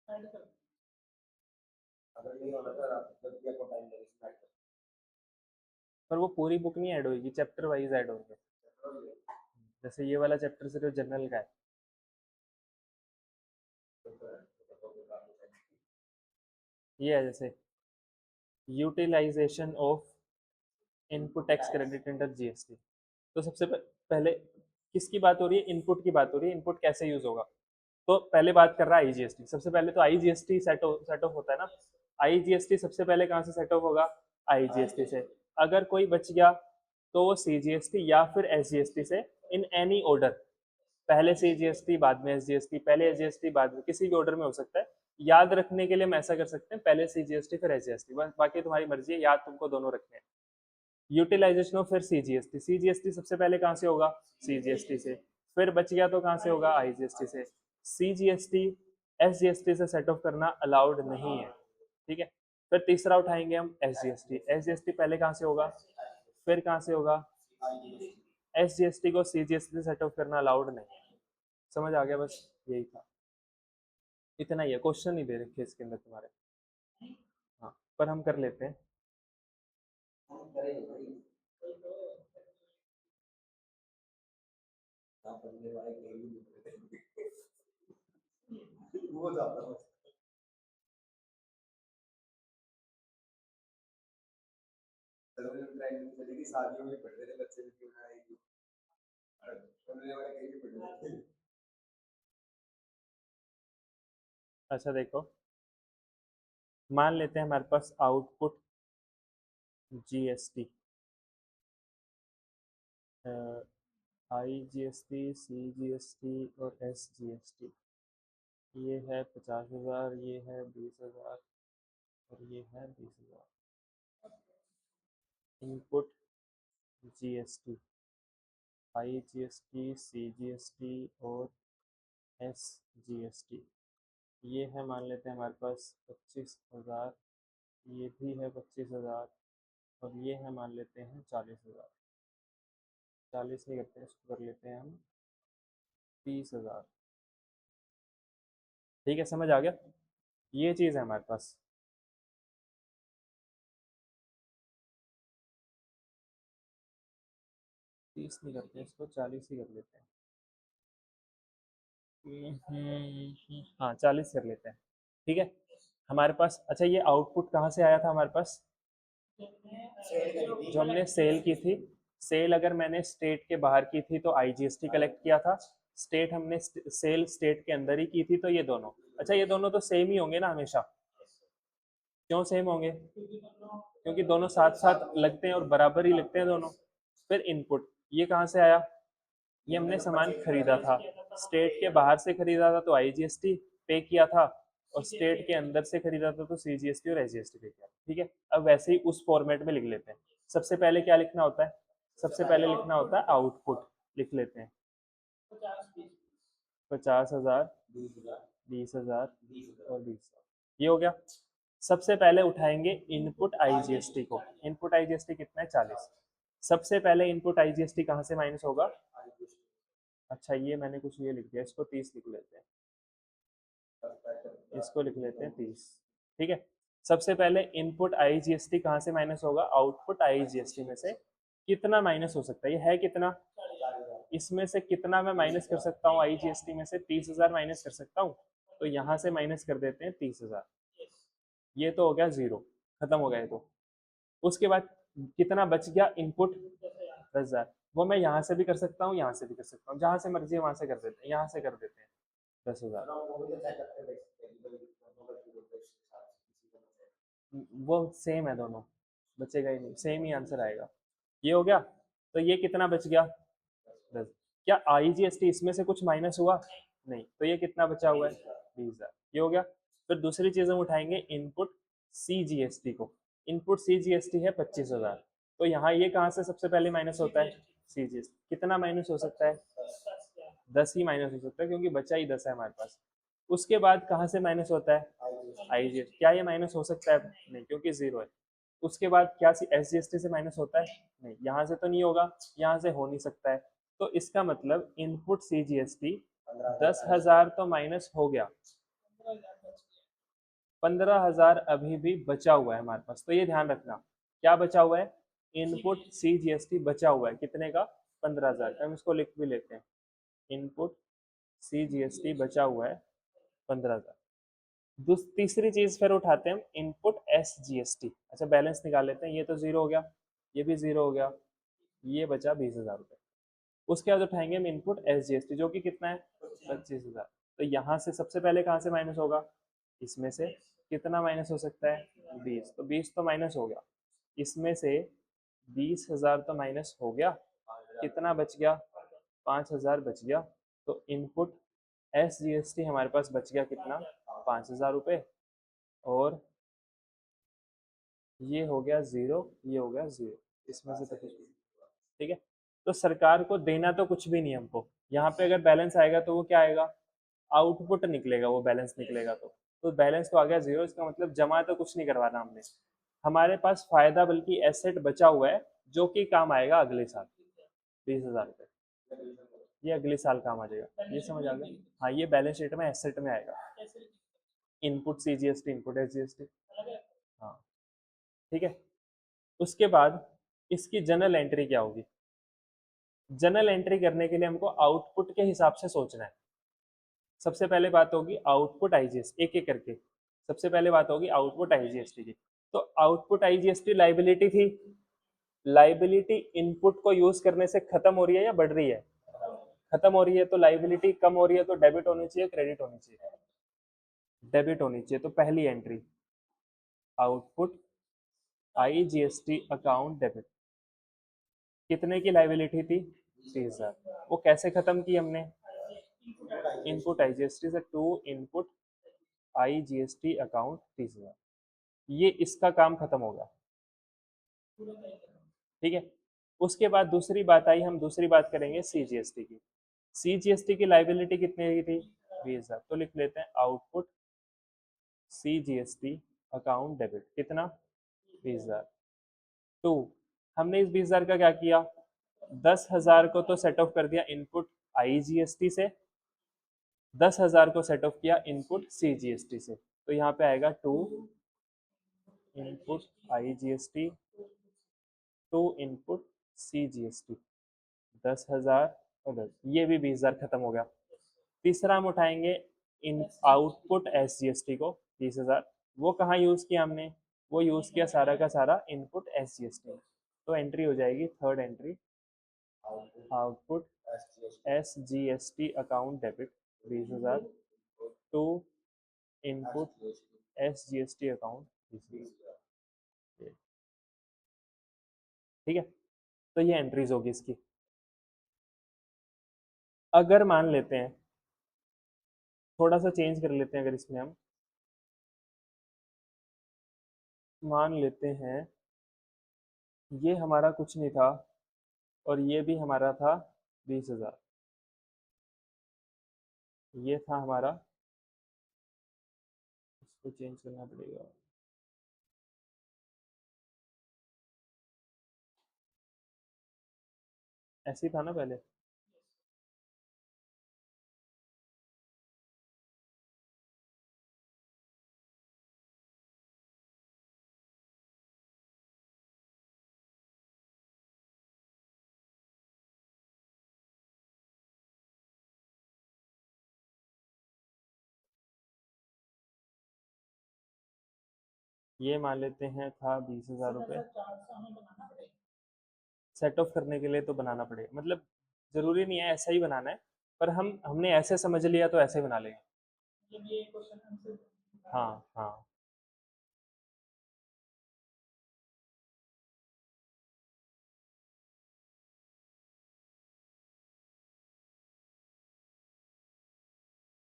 ऐड कर, अगर नहीं होना सर आप जब भी आपको टाइम लगे इसमें ऐड कर। पर वो पूरी बुक नहीं ऐड होगी, चैप्टर वाइज ऐड होंगे। जैसे ये वाला चैप्टर सिर्फ जनरल का है, ये है जैसे utilization of input tax credit under GST. तो सबसे पहले किसकी बात हो रही है? इनपुट की बात हो रही है, इनपुट कैसे यूज होगा। तो पहले बात कर रहा है आईजीएसटी, सबसे पहले तो आईजीएसटी सेट ऑफ होता है ना, आईजीएसटी सबसे पहले कहाँ से सेट ऑफ होगा? आईजीएसटी से। अगर कोई बच गया तो वो CGST या फिर SGST से इन एनी ऑर्डर, पहले CGST बाद में SGST, पहले SGST बाद में, किसी भी ऑर्डर में हो सकता है। याद रखने के लिए हम ऐसा कर सकते हैं, पहले CGST फिर SGST, बस बाकी तुम्हारी मर्जी है, याद तुमको दोनों रखने हैं। यूटिलाइजेशन ऑफ फिर CGST सबसे पहले कहाँ से होगा? CGST से, फिर बच गया तो कहाँ से होगा? IGST से। CGST SGST से सेट ऑफ करना अलाउड नहीं है, ठीक है। फिर तीसरा उठाएंगे हम SGST पहले कहाँ से होगा, फिर कहाँ से होगा? SGST को CGST से सेट ऑफ करना अलाउड नहीं है। समझ आ गया? बस यही था, इतना ही है, क्वेश्चन नहीं दे रखे इसके अंदर तुम्हारे। हाँ, पर हम कर लेते हैं। वो ज्यादा चलेगी, शादियों में पढ़ रहे थे बच्चे भी क्यों ना आएगी, पढ़ने वाले कहीं भी पढ़ रहे थे। अच्छा देखो, मान लेते हैं हमारे पास आउटपुट GST, IGST, CGST और SGST, ये है 50,000, ये है 20,000 और ये है 20,000। इनपुट GST, IGST, CGST और SGST, ये है मान लेते हैं हमारे पास 25,000, ये भी है 25,000 और ये है मान लेते हैं 40,000। 40 नहीं करते हैं, इसको कर लेते हैं हम 30,000। ठीक है, समझ आ गया? ये चीज़ है हमारे पास। 30 नहीं करते, इसको 40 ही कर लेते हैं। हाँ, 40 कर लेते हैं, ठीक है। हमारे पास, अच्छा ये आउटपुट कहाँ से आया था हमारे पास? जो हमने सेल की थी। सेल अगर मैंने स्टेट के बाहर की थी तो IGST कलेक्ट किया था, स्टेट हमने सेल स्टेट के अंदर ही की थी, तो ये दोनों, अच्छा ये दोनों तो सेम ही होंगे ना हमेशा? क्यों सेम होंगे? क्योंकि दोनों साथ साथ लगते हैं और बराबर ही लगते हैं दोनों। फिर इनपुट, ये कहाँ से आया? ये हमने सामान खरीदा था, स्टेट के बाहर से खरीदा था तो IGST पे किया था, और स्टेट के अंदर से खरीदा था तो CGST और SGST पे किया। ठीक है, अब वैसे ही उस फॉर्मेट में लिख लेते हैं। सबसे पहले क्या लिखना होता है? सबसे पहले लिखना होता है आउटपुट, लिख लेते हैं 50,000, 20,000 और 20,000, ये हो गया। सबसे पहले उठाएंगे इनपुट IGST को। इनपुट IGST कितना है? 40। सबसे पहले इनपुट IGST कहाँ से माइनस होगा? अच्छा ये मैंने कुछ ये लिख दिया, इसको 30 लिख लेते हैं, इसको लिख लेते हैं 30। ठीक है, सबसे पहले इनपुट IGST कहाँ से माइनस होगा? आउटपुट IGST में से। कितना माइनस हो सकता है? ये है कितना? इसमें से कितना मैं माइनस कर सकता हूँ? IGST में से 30,000 माइनस कर सकता हूँ, तो यहाँ से माइनस कर देते हैं 30,000। ये तो हो गया जीरो, खत्म हो गया ये तो। उसके बाद कितना बच गया? इनपुट 10,000, वो मैं यहाँ से भी कर सकता हूँ, यहाँ से भी कर सकता हूँ, जहाँ से मर्जी है वहां से कर देते हैं, यहाँ से कर देते हैं 10,000। वो सेम है दोनों, बचेगा ही नहीं, सेम ही आंसर आएगा। ये हो गया, तो ये कितना बच गया? 10। क्या IGST इसमें से कुछ माइनस हुआ? नहीं, तो ये कितना बचा हुआ है? 20,000। ये हो गया। फिर दूसरी चीज हम उठाएंगे इनपुट CGST को। इनपुट CGST है 25,000, तो यहाँ ये कहाँ से सबसे पहले माइनस होता है? CGST कितना माइनस हो सकता है? 10 ही माइनस हो सकता है, क्योंकि बचा ही 10 है हमारे पास। उसके बाद कहाँ से माइनस होता है? IGST। क्या ये माइनस हो सकता है? नहीं, क्योंकि जीरो है। उसके बाद क्या SGST से माइनस होता है? नहीं, यहाँ से तो नहीं होगा, यहाँ से हो नहीं सकता है। तो इसका मतलब इनपुट CGST 10,000 तो माइनस हो गया, 15,000 अभी भी बचा हुआ है हमारे पास। तो ये ध्यान रखना, क्या बचा हुआ है? इनपुट CGST बचा हुआ है, कितने का? 15,000। हम इसको लिख भी लेते हैं, इनपुट CGST बचा हुआ है 15,000। तीसरी चीज फिर उठाते हैं हम, इनपुट SGST। अच्छा बैलेंस निकाल लेते हैं, ये तो जीरो हो गया, ये भी जीरो हो गया, ये बचा 20,000 रुपये। उसके बाद उठाएंगे हम इनपुट SGST, जो कि कितना है? 25,000। तो यहाँ से सबसे पहले कहाँ से माइनस होगा? इसमें से। कितना माइनस हो सकता है? 20। तो 20 तो माइनस हो गया, इसमें से 20,000 तो माइनस हो गया, कितना बच गया, 5,000 बच गया। तो इनपुट SGST हमारे पास बच गया कितना, 5,000 रुपये, और ये हो गया जीरो, ये हो गया जीरो, इसमें से तो कुछ भी, ठीक है। तो सरकार को देना तो कुछ भी नहीं हमको, यहाँ पे अगर बैलेंस आएगा तो वो क्या आएगा, आउटपुट निकलेगा, वो बैलेंस निकलेगा। तो बैलेंस तो आ गया जीरो, इसका मतलब जमा तो कुछ नहीं करवाना हमने, हमारे पास फायदा बल्कि एसेट बचा हुआ है जो कि काम आएगा अगले साल, 20,000 रुपये, ये अगले साल काम आ जाएगा। ये समझ आ गया, हाँ ये बैलेंस शीट में एसेट में आएगा, इनपुट CGST इनपुट SGST, हाँ ठीक है। उसके बाद इसकी जनरल एंट्री क्या होगी, जनरल एंट्री करने के लिए हमको आउटपुट के हिसाब से सोचना है। सबसे पहले बात होगी आउटपुट IGST, एक एक करके, सबसे पहले बात होगी आउटपुट IGST की। तो आउटपुट IGST लाइबिलिटी थी, लाइबिलिटी इनपुट को यूज करने से खत्म हो रही है या बढ़ रही है, खत्म हो रही है, तो लाइबिलिटी कम हो रही है, तो डेबिट होनी चाहिए, क्रेडिट होनी चाहिए, डेबिट होनी चाहिए। तो पहली entry output IGST account debit, कितने की लाइबिलिटी थी, 30,000, वो कैसे खत्म की हमने, इनपुट IGST से टू इनपुट IGST अकाउंट 30,000, ये इसका काम खत्म होगा, ठीक है। उसके बाद दूसरी बात आई, हम दूसरी बात करेंगे CGST की। CGST की लाइबिलिटी कितने की थी, 20,000, तो लिख लेते हैं आउटपुट CGST अकाउंट डेबिट, कितना, 20,000। टू, हमने इस 20,000 का क्या किया, 10,000 को तो सेट ऑफ कर दिया इनपुट IGST से, 10,000 को सेट ऑफ किया इनपुट CGST से, तो यहाँ पे आएगा to input IGST, to input CGST, 10,000 और 10, ये भी 20,000 खत्म हो गया। तीसरा हम उठाएंगे इन आउटपुट SGST को, 30,000, वो कहाँ यूज किया हमने, वो यूज किया सारा का सारा इनपुट SGST में। तो एंट्री हो जाएगी third entry, output SGST account debit 20,000 to input SGST account 20,000, ठीक है। तो ये एंट्रीज होगी इसकी। अगर मान लेते हैं, थोड़ा सा चेंज कर लेते हैं, अगर इसमें हम मान लेते हैं ये हमारा कुछ नहीं था और ये भी हमारा था 20,000, ये था हमारा, इसको चेंज करना पड़ेगा, ऐसे ही था ना पहले, ये मान लेते हैं था 20,000 रुपये, सेट ऑफ करने के लिए तो बनाना पड़ेगा, मतलब जरूरी नहीं है ऐसा ही बनाना है, पर हमने ऐसे समझ लिया तो ऐसे बना लेंगे, हाँ हाँ।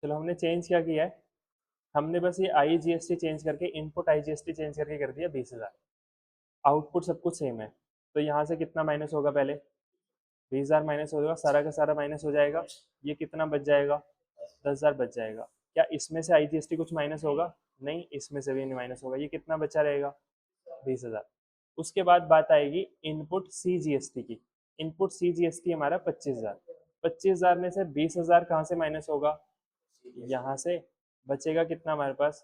चलो हमने चेंज क्या किया है, हमने बस ये IGST चेंज करके इनपुट IGST चेंज करके कर दिया 20,000, आउटपुट सब कुछ सेम है। तो यहाँ से कितना माइनस होगा, पहले 20,000 माइनस होगा, सारा का सारा माइनस हो जाएगा, ये कितना बच जाएगा, 10,000 बच जाएगा। क्या इसमें से IGST कुछ माइनस होगा, नहीं, इसमें से भी नहीं माइनस होगा, ये कितना बचा रहेगा, 20,000। उसके बाद बात आएगी इनपुट CGST की, इनपुट CGST हमारा 25,000, 25,000 में से 20,000 कहाँ से माइनस होगा, यहाँ से, बचेगा कितना हमारे पास,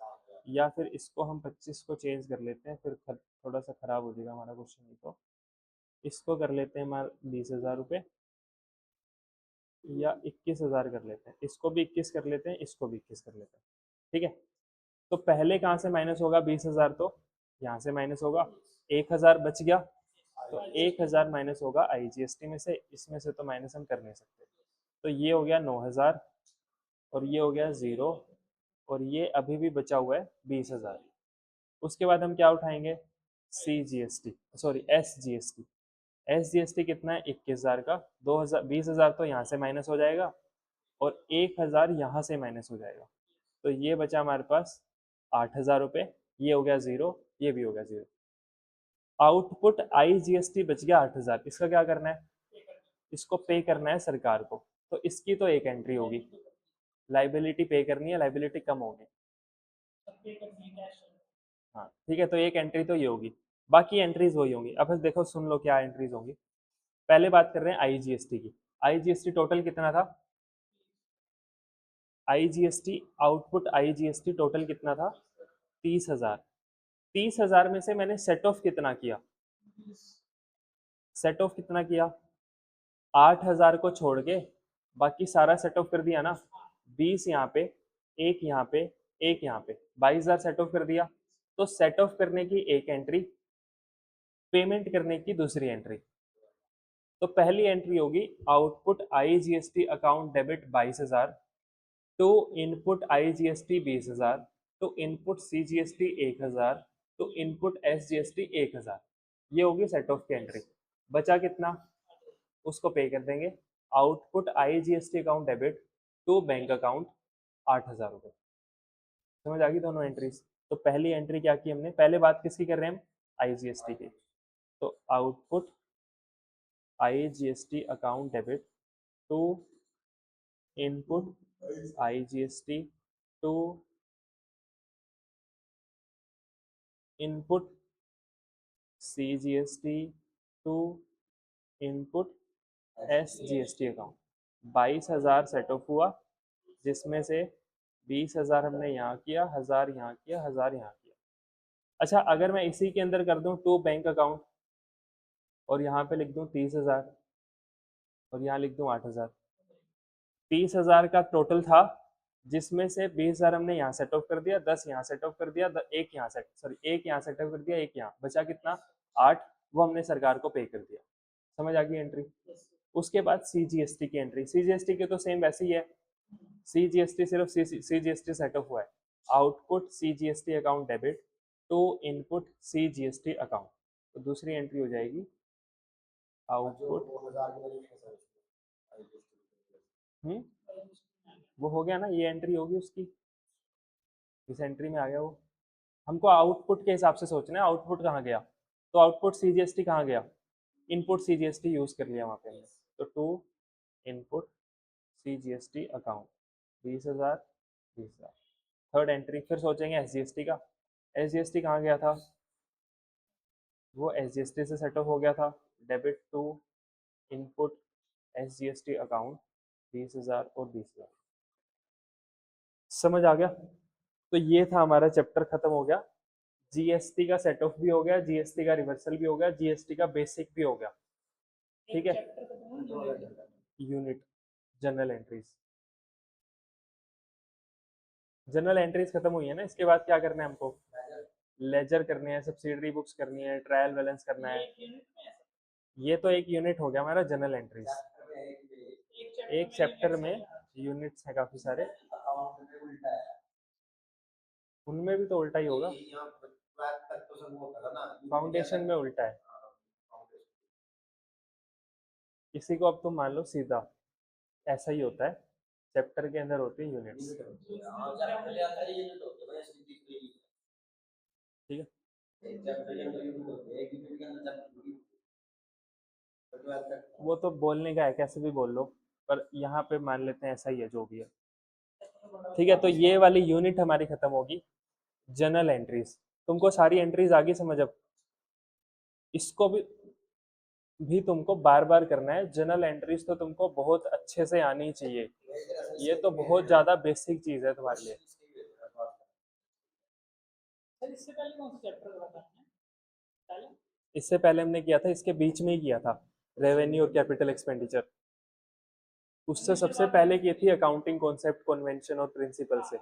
या फिर इसको हम 25 को चेंज कर लेते हैं, फिर थोड़ा सा खराब हो जाएगा हमारा क्वेश्चन, नहीं तो इसको कर लेते हैं हमारा 20,000 रुपये, या 21,000 कर लेते हैं, इसको भी 21 कर लेते हैं, इसको भी 21 कर लेते हैं, ठीक है। तो पहले कहाँ से माइनस होगा 20,000, तो यहाँ से माइनस होगा, 1,000 बच गया, तो 1,000 माइनस होगा IGST में से, इसमें से तो माइनस हम कर नहीं सकते, तो ये हो गया 9,000, और ये हो गया जीरो, और ये अभी भी बचा हुआ है 20,000। उसके बाद हम क्या उठाएंगे, CGST, सॉरी SGST, SGST कितना है 21,000 का, 2,000 20,000 तो यहाँ से माइनस हो जाएगा और 1,000 यहाँ से माइनस हो जाएगा, तो ये बचा हमारे पास 8,000 रुपये, ये हो गया जीरो, ये भी हो गया जीरो। आउटपुट IGST बच गया 8,000, इसका क्या करना है, इसको पे करना है सरकार को, तो इसकी तो एक एंट्री होगी, लाइबिलिटी पे करनी है, लाइबिलिटी कम होगी। हाँ ठीक है, तो एक एंट्री तो ये होगी, बाकी एंट्रीज वही होंगी। अब देखो सुन लो क्या एंट्रीज होंगी। पहले बात कर रहे हैं IGST की। IGST टोटल कितना था, IGST आउटपुट IGST टोटल कितना था 30,000। 30,000 में से मैंने सेट ऑफ कितना किया, सेट ऑफ कितना किया, 8,000 को छोड़ के बाकी सारा सेट ऑफ कर दिया ना, 20 यहाँ पे, एक यहाँ पे, एक यहाँ पे, 22,000 सेट ऑफ कर दिया। तो सेट ऑफ करने की एक एंट्री, पेमेंट करने की दूसरी एंट्री। तो पहली एंट्री होगी output IGST account debit 22,000 to input IGST 20,000 to input CGST 1,000 to input SGST 1,000। ये होगी सेट ऑफ की एंट्री। बचा कितना, उसको पे कर देंगे। Output IGST account debit to bank account 8,000 रुपये। समझ आ गई दोनों एंट्रीज। तो पहली एंट्री क्या की हमने, पहले बात किसकी कर रहे हैं हम, IGST की। तो output IGST account debit to input IGST to input CGST to input SGST account. 22,000 set off हुआ, जिसमें से 20,000 हमने यहाँ किया, 1,000 यहाँ किया, 1,000 यहाँ किया। अच्छा, अगर मैं इसी के अंदर कर दूं टू बैंक अकाउंट और यहाँ पे लिख दूं 30,000 और यहाँ लिख दूं 8,000, 30,000 का टोटल था, जिसमें से 20,000 हमने यहाँ सेट ऑफ कर दिया, 10 यहाँ सेट ऑफ कर दिया, एक यहाँ सेट ऑफ कर दिया, एक यहाँ बचा कितना 8, वो हमने सरकार को पे कर दिया। समझ आ गई एंट्री। उसके बाद CGST की एंट्री, CGST की तो सेम वैसी ही है, CGST सिर्फ CGST सेट ऑफ हुआ है। Output CGST account debit to input CGST account, तो दूसरी एंट्री हो जाएगी आउटपुट। वो हो गया ना, ये एंट्री होगी उसकी, इस एंट्री में आ गया वो। हमको आउटपुट के हिसाब से सोचना है, आउटपुट कहाँ गया, तो आउटपुट CGST कहाँ गया, इनपुट CGST यूज कर लिया वहाँ पे हमने, तो to input CGST account 20,000 20,000। Third entry फिर सोचेंगे SGST का, SGST कहाँ गया था, वो SGST से सेट ऑफ हो गया था, debit to input SGST account 20,000 और 20,000। समझ आ गया। तो ये था हमारा चैप्टर, खत्म हो गया। GST का सेट ऑफ भी हो गया, GST का रिवर्सल भी हो गया, GST का बेसिक भी हो गया। ठीक है, unit general entries, general entries खत्म हुई है ना। इसके बाद क्या करना है हमको, लेजर करनी है, सब्सिडरी बुक्स करनी है, ट्रायल बैलेंस करना है। ये तो एक यूनिट हो गया हमारा जनरल एंट्रीज। एक चैप्टर में यूनिट्स हैं काफी सारे, उनमें भी तो उल्टा ही होगा, फाउंडेशन में उल्टा है। इसी को अब तुम मान लो सीधा ऐसा ही होता है, चैप्टर के अंदर होती है यूनिट्स। ठीक है, वो तो बोलने का है, कैसे भी बोल लो, पर यहाँ पे मान लेते हैं ऐसा ही है जो भी है। ठीक है, तो ये वाली यूनिट हमारी खत्म होगी, जनरल एंट्रीज। तुमको सारी एंट्रीज आ गई समझ। अब इसको भी तुमको बार बार करना है। जनरल एंट्रीज तो तुमको बहुत अच्छे से आनी चाहिए, ये तो बहुत ज्यादा बेसिक चीज है तुम्हारे लिए। इससे पहले हमने किया था, इसके बीच में ही किया था, रेवेन्यू और कैपिटल एक्सपेंडिचर। उससे सबसे पहले की थी अकाउंटिंग कॉन्सेप्ट, कन्वेंशन और प्रिंसिपल से।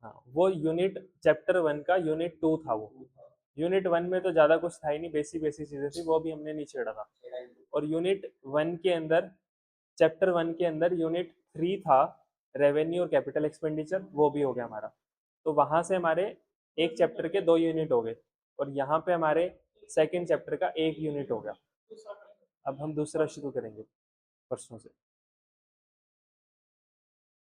हाँ, वो यूनिट चैप्टर 1 का यूनिट 2 था। वो यूनिट 1 में तो ज्यादा कुछ था ही नहीं, बेसिक बेसिक चीजें थी, वो भी हमने नहीं छेड़ा था। और यूनिट 1 के अंदर, चैप्टर 1 के अंदर यूनिट 3 था, रेवेन्यू और कैपिटल एक्सपेंडिचर, वो भी हो गया हमारा। तो वहां से हमारे एक चैप्टर के 2 यूनिट हो गए, और यहाँ पे हमारे सेकेंड चैप्टर का 1 यूनिट हो गया। अब हम दूसरा शुरू करेंगे परसों से।